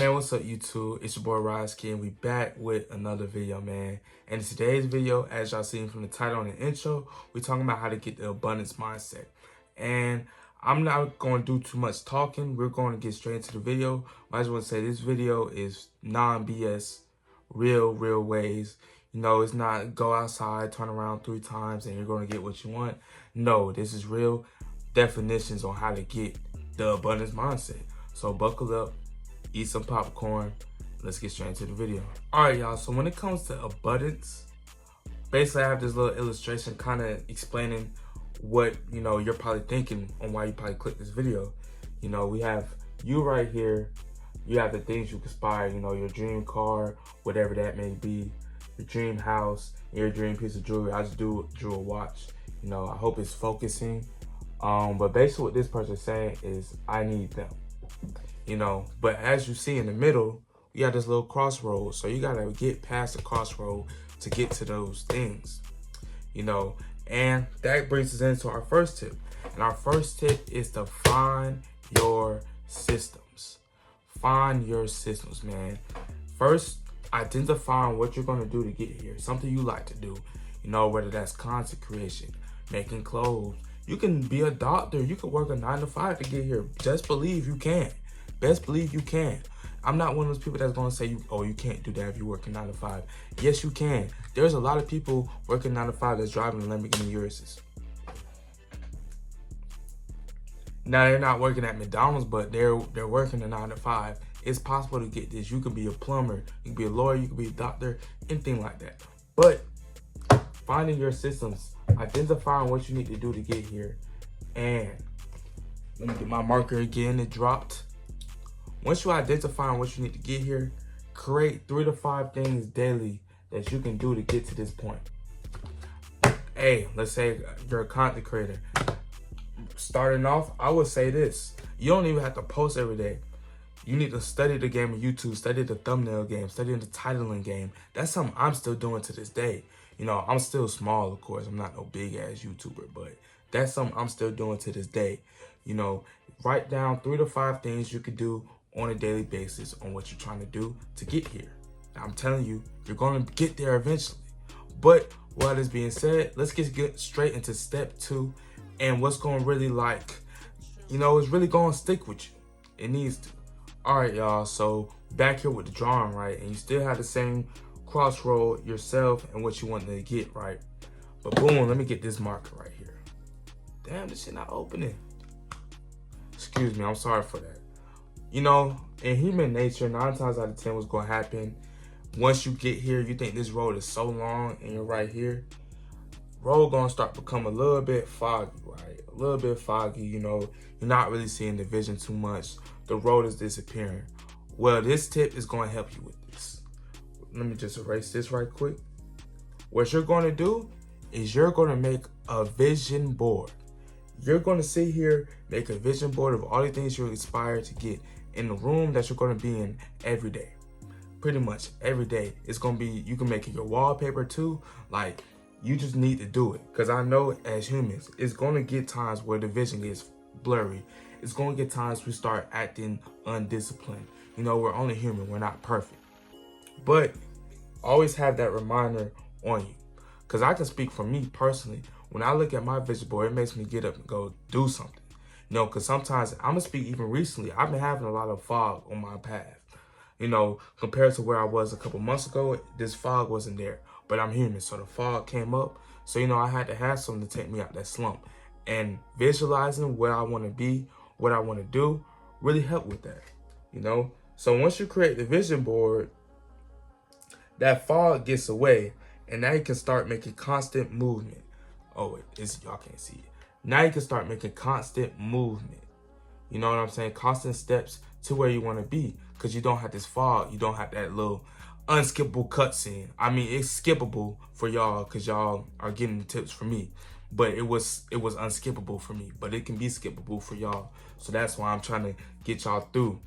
Man, what's up YouTube? It's your boy RODSKII and we back with another video, man. And in today's video, as y'all seen from the title and the intro, we're talking about how to get the abundance mindset. And I'm not going to do too much talking. We're going to get straight into the video. I just want to say this video is non-BS, real ways. You know, it's not go outside, turn around 3 times and you're going to get what you want. No, this is real definitions on how to get the abundance mindset. So buckle up. Eat some popcorn. Let's get straight into the video. All right, y'all. So when it comes to abundance, basically I have this little illustration kind of explaining what, you're probably thinking on why you probably click this video. We have you right here. You have the things you aspire, your dream car, whatever that may be, your dream house, your dream piece of jewelry. I just drew a watch. I hope it's focusing. But basically what this person is saying is I need them. But as you see in the middle, we got this little crossroad. So you gotta get past the crossroad to get to those things, and that brings us into our first tip. And our first tip is to find your systems. Find your systems, man. First, identify what you're gonna do to get here. Something you like to do, whether that's content creation, making clothes. You can be a doctor. You can work a 9 to 5 to get here. Just believe you can. Best believe you can. I'm not one of those people that's going to say, you can't do that if you work a 9 to 5. Yes, you can. There's a lot of people working 9 to 5 that's driving a Lamborghini Urus. Now, they're not working at McDonald's, but they're working a 9 to 5. It's possible to get this. You can be a plumber. You can be a lawyer. You can be a doctor. Anything like that. But finding your systems, identifying what you need to do to get here. And let me get my marker again. It dropped. Once you identify what you need to get here, create 3 to 5 things daily that you can do to get to this point. Hey, let's say you're a content creator. Starting off, I would say this. You don't even have to post every day. You need to study the game of YouTube, study the thumbnail game, study the titling game. That's something I'm still doing to this day. I'm still small, of course. I'm not no big ass YouTuber, but that's something I'm still doing to this day. Write down 3 to 5 things you could do on a daily basis on what you're trying to do to get here. Now, I'm telling you, you're going to get there eventually. But while this being said, let's get straight into step 2 and what's going to really it's really going to stick with you. It needs to. All right, y'all. So back here with the drawing, right? And you still have the same crossroad yourself and what you want to get, right? But boom, let me get this marker right here. Damn, this shit not opening. Excuse me, I'm sorry for that. In human nature, 9 times out of 10 what's going to happen, once you get here, you think this road is so long and you're right here, road going to start become a little bit foggy, right? A little bit foggy, you're not really seeing the vision too much. The road is disappearing. Well, this tip is going to help you with this. Let me just erase this right quick. What you're going to do is you're going to make a vision board. You're going to sit here, make a vision board of all the things you aspire to get in the room that you're going to be in every day. Pretty much every day. It's going to be, you can make it your wallpaper too. Like, you just need to do it. Because I know as humans, it's going to get times where the vision is blurry. It's going to get times we start acting undisciplined. We're only human. We're not perfect. But always have that reminder on you. Because I can speak for me personally. When I look at my vision board, it makes me get up and go do something. Because sometimes, I'm going to speak even recently, I've been having a lot of fog on my path. Compared to where I was a couple months ago, this fog wasn't there. But I'm human, so the fog came up. So, I had to have something to take me out that slump. And visualizing where I want to be, what I want to do, really helped with that. So once you create the vision board, that fog gets away. And now you can start making constant movement. Oh, y'all can't see it. Now you can start making constant movement. You know what I'm saying? Constant steps to where you want to be. Because you don't have this fog. You don't have that little unskippable cutscene. I mean, it's skippable for y'all because y'all are getting the tips from me. But it was unskippable for me. But it can be skippable for y'all. So that's why I'm trying to get y'all through.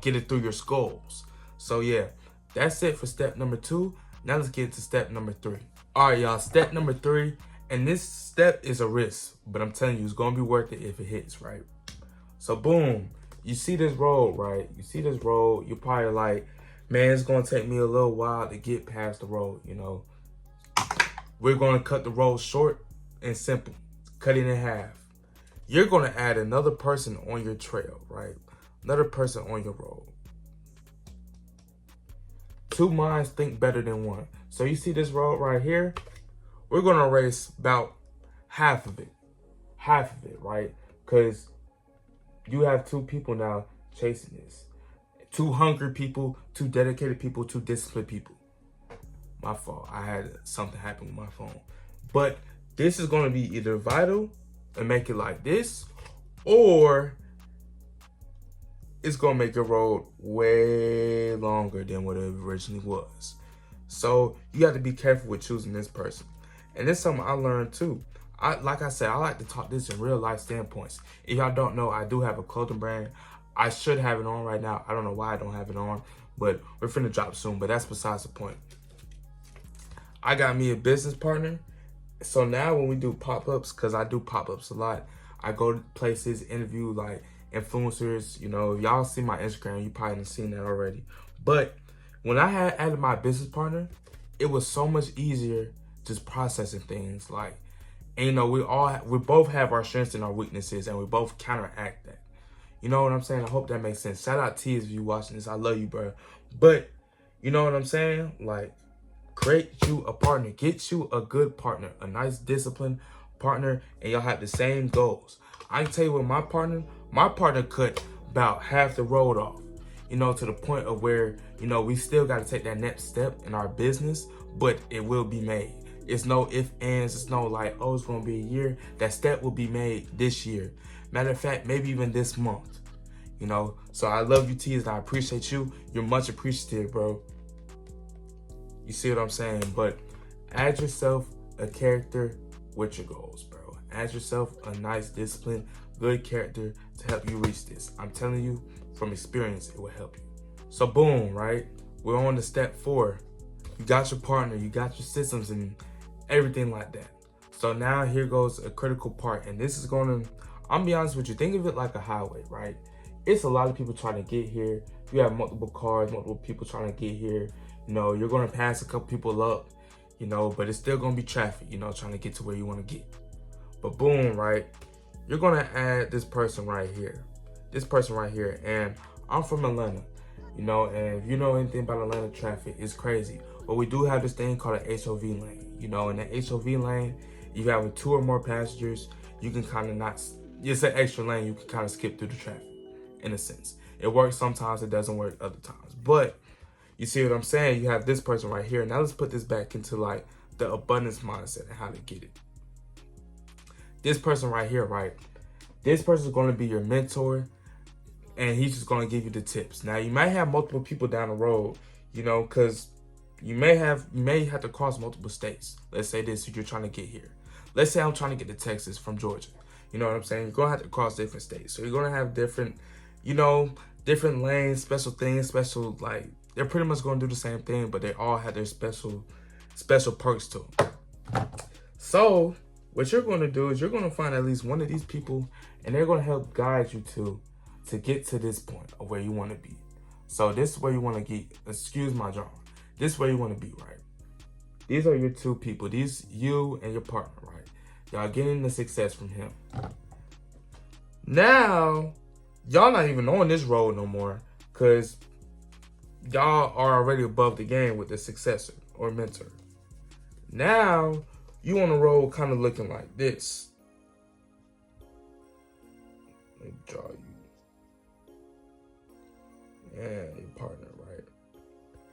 Get it through your skulls. So yeah, that's it for step number 2. Now let's get to step number 3. All right, y'all. Step number 3. And this step is a risk, but I'm telling you, it's going to be worth it if it hits, right? So boom, you see this road, right? You see this road, you're probably like, man, it's gonna take me a little while to get past the road, you know. We're gonna cut the road short and simple. Cut it in half. You're gonna add another person on your trail, right? Another person on your road. Two minds think better than one. So you see this road right here? We're gonna erase about half of it. Half of it, right? Because you have two people now chasing this. Two hungry people, two dedicated people, two disciplined people. My fault. I had something happen with my phone. But this is going to be either vital and make it like this, or it's going to make your road way longer than what it originally was. So you have to be careful with choosing this person. And this is something I learned too. Like I said, I like to talk this in real life standpoints. If y'all don't know, I do have a clothing brand. I should have it on right now. I don't know why I don't have it on, but we're finna drop soon, but that's besides the point. I got me a business partner. So now when we do pop-ups, because I do pop-ups a lot, I go to places, interview like influencers. You know, if y'all see my Instagram, you probably have seen that already. But when I had added my business partner, it was so much easier just processing things. Like, and you know, we both have our strengths and our weaknesses, and we both counteract that. You know what I'm saying? I hope that makes sense. Shout out T if you watching this. I love you, bro. But you know what I'm saying? Like, create you a partner. Get you a good partner, a nice disciplined partner, and y'all have the same goals. I can tell you with my partner cut about half the road off, you know, to the point of where, you know, we still got to take that next step in our business, but it will be made. It's no ifs, ands, it's no like, oh, it's going to be a year. That step will be made this year. Matter of fact, maybe even this month, you know. So I love you, T's, and I appreciate you. You're much appreciative, bro. You see what I'm saying? But add yourself a character with your goals, bro. Add yourself a nice, disciplined, good character to help you reach this. I'm telling you, from experience, it will help you. So boom, right? We're on to step 4. You got your partner, you got your systems and everything like that. So now here goes a critical part. And this is going to, I'm gonna be honest with you, think of it like a highway, right? It's a lot of people trying to get here. You have multiple cars, multiple people trying to get here. You know, you're going to pass a couple people up, you know, but it's still going to be traffic, you know, trying to get to where you want to get. But boom, right? You're going to add this person right here. This person right here. And I'm from Atlanta, you know, and if you know anything about Atlanta traffic, it's crazy. But we do have this thing called an HOV lane. You know, in the HOV lane, if you have 2 or more passengers, you can kind of not, it's an extra lane, you can kind of skip through the traffic, in a sense. It works sometimes, it doesn't work other times. But you see what I'm saying? You have this person right here. Now let's put this back into like the abundance mindset and how to get it. This person right here, right? This person is going to be your mentor, and he's just going to give you the tips. Now you might have multiple people down the road, you know, because you may have to cross multiple states. Let's say this, if you're trying to get here. Let's say I'm trying to get to Texas from Georgia. You know what I'm saying? You're going to have to cross different states. So you're going to have different, you know, different lanes, special things, special like. They're pretty much going to do the same thing, but they all have their special perks to them. So what you're going to do is you're going to find at least one of these people, and they're going to help guide you to get to this point of where you want to be. So this is where you want to get, excuse my jargon. This is where you want to be, right? These are your 2 people. These, you and your partner, right? Y'all getting the success from him. Now, y'all not even on this road no more, because y'all are already above the game with the successor or mentor. Now, you on the road kind of looking like this. Let me draw you. And your partner, right?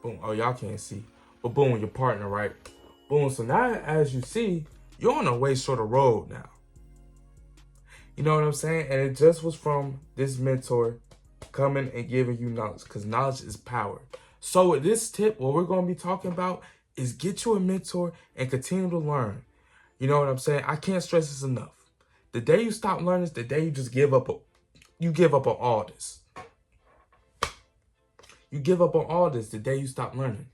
Boom. Oh, y'all can't see. But boom, your partner, right? Boom. So now, as you see, you're on a way shorter road now. You know what I'm saying? And it just was from this mentor coming and giving you knowledge, because knowledge is power. So with this tip, what we're going to be talking about is get you a mentor and continue to learn. You know what I'm saying? I can't stress this enough. The day you stop learning is the day you just give up. You give up on all this. You give up on all this the day you stop learning.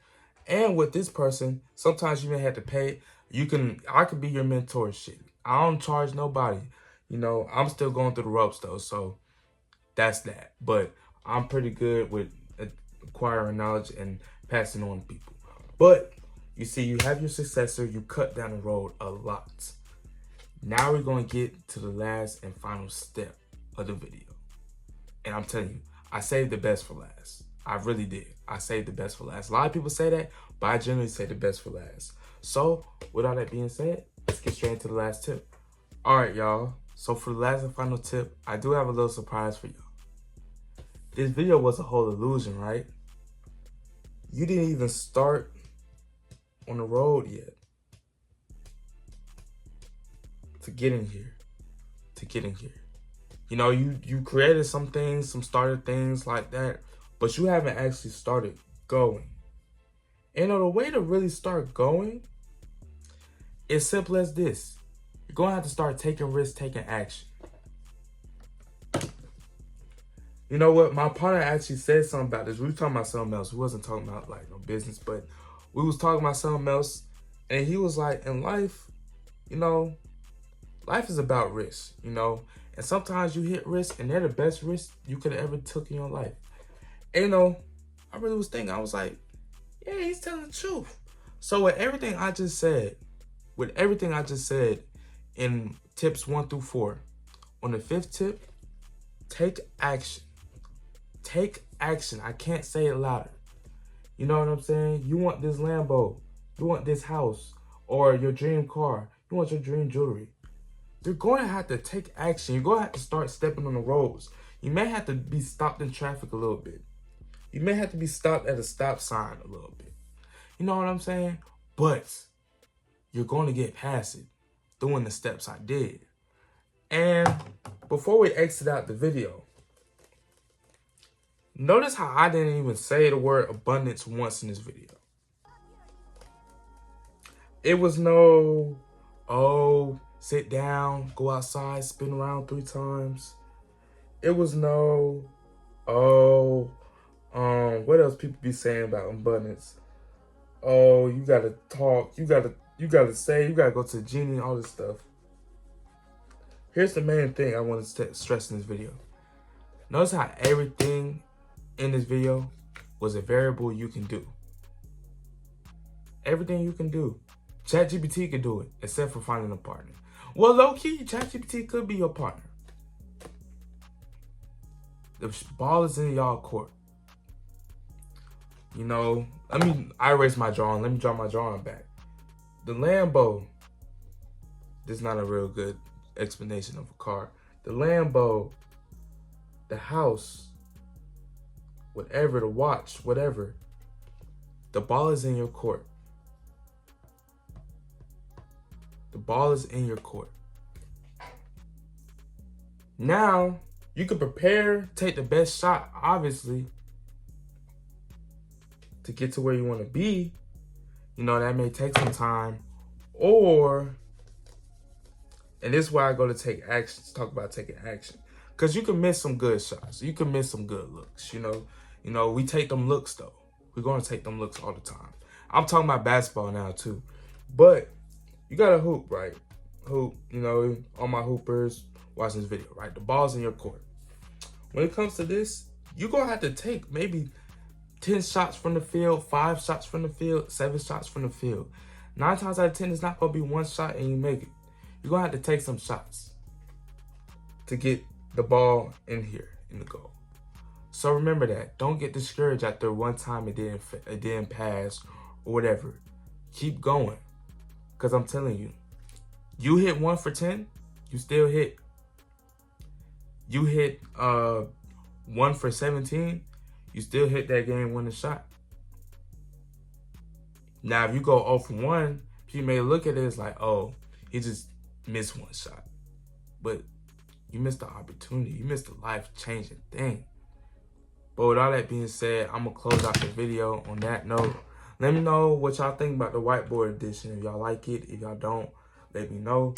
And with this person, sometimes you may have to pay. I could be your mentor shit. I don't charge nobody. You know, I'm still going through the ropes though. So that's that. But I'm pretty good with acquiring knowledge and passing on to people. But you see, you have your successor, you cut down the road a lot. Now we're going to get to the last and final step of the video. And I'm telling you, I saved the best for last. I really did. I saved the best for last. A lot of people say that, but I generally say the best for last. So, with all that being said, let's get straight into the last tip. All right, y'all. So for the last and final tip, I do have a little surprise for y'all. This video was a whole illusion, right? You didn't even start on the road yet to get in here. You know, you created some things, some started things like that, but you haven't actually started going. And you know, the way to really start going is simple as this. You're going to have to start taking risks, taking action. You know what? My partner actually said something about this. We were talking about something else. We wasn't talking about like no business, but we was talking about something else. And he was like, in life, you know, life is about risk, you know. And sometimes you hit risk and they're the best risks you could have ever took in your life. And you know, I really was thinking, I was like, yeah, he's telling the truth. So with everything I just said in tips 1 through 4, on the 5th tip, take action. Take action. I can't say it louder. You know what I'm saying? You want this Lambo. You want this house. Or your dream car. You want your dream jewelry. You're going to have to take action. You're going to have to start stepping on the roads. You may have to be stopped in traffic a little bit. You may have to be stopped at a stop sign a little bit. You know what I'm saying? But you're going to get past it doing the steps I did. And before we exit out the video, notice how I didn't even say the word abundance once in this video. It was no, oh, sit down, go outside, spin around 3 times. It was no, oh, what else people be saying about abundance? Oh, you gotta talk, you gotta say, you gotta go to the genie, all this stuff. Here's the main thing I want to stress in this video. Notice how everything in this video was a variable you can do. Everything you can do. ChatGPT could do it, except for finding a partner. Well, low-key, ChatGPT could be your partner. The ball is in y'all court. You know, I erased my drawing. Let me draw my drawing back. The Lambo, this is not a real good explanation of a car. The Lambo, the house, whatever, the watch, whatever. The ball is in your court. The ball is in your court. Now, you can prepare, take the best shot, obviously, to get to where you want to be. You know, that may take some time. Or, and this is why I go to take action, to talk about taking action. Because you can miss some good shots. You can miss some good looks, you know. You know, we take them looks, though. We're going to take them looks all the time. I'm talking about basketball now, too. But you got to hoop, right? Hoop, you know, all my hoopers watching this video, right? The ball's in your court. When it comes to this, you're going to have to take maybe 10 shots from the field, 5 shots from the field, 7 shots from the field. 9 times out of 10, it's not going to be 1 shot and you make it. You're going to have to take some shots to get the ball in here, in the goal. So remember that. Don't get discouraged after one time it didn't pass or whatever. Keep going. Because I'm telling you, you hit 1 for 10, you still hit. You hit 1 for 17, you still hit that game-winning shot. Now, if you go 0 for 1, you may look at it as like, oh, he just missed 1 shot. But you missed the opportunity. You missed a life-changing thing. But with all that being said, I'm going to close out the video on that note. Let me know what y'all think about the whiteboard edition. If y'all like it, if y'all don't, let me know.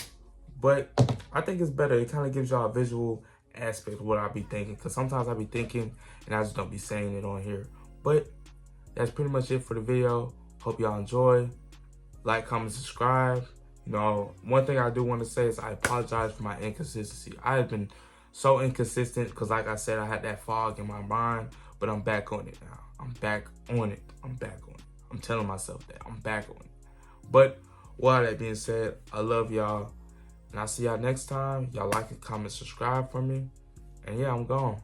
But I think it's better. It kind of gives y'all a visual aspect of what I be thinking. Because sometimes I be thinking and I just don't be saying it on here. But that's pretty much it for the video. Hope y'all enjoy. Like, comment, subscribe. You know, one thing I do want to say is I apologize for my inconsistency. I have been so inconsistent because, like I said, I had that fog in my mind, but I'm back on it now. I'm back on it. I'm back on it. I'm telling myself that I'm back on it. But with all that being said, I love y'all, and I'll see y'all next time. Y'all like it, comment, subscribe for me, and yeah, I'm gone.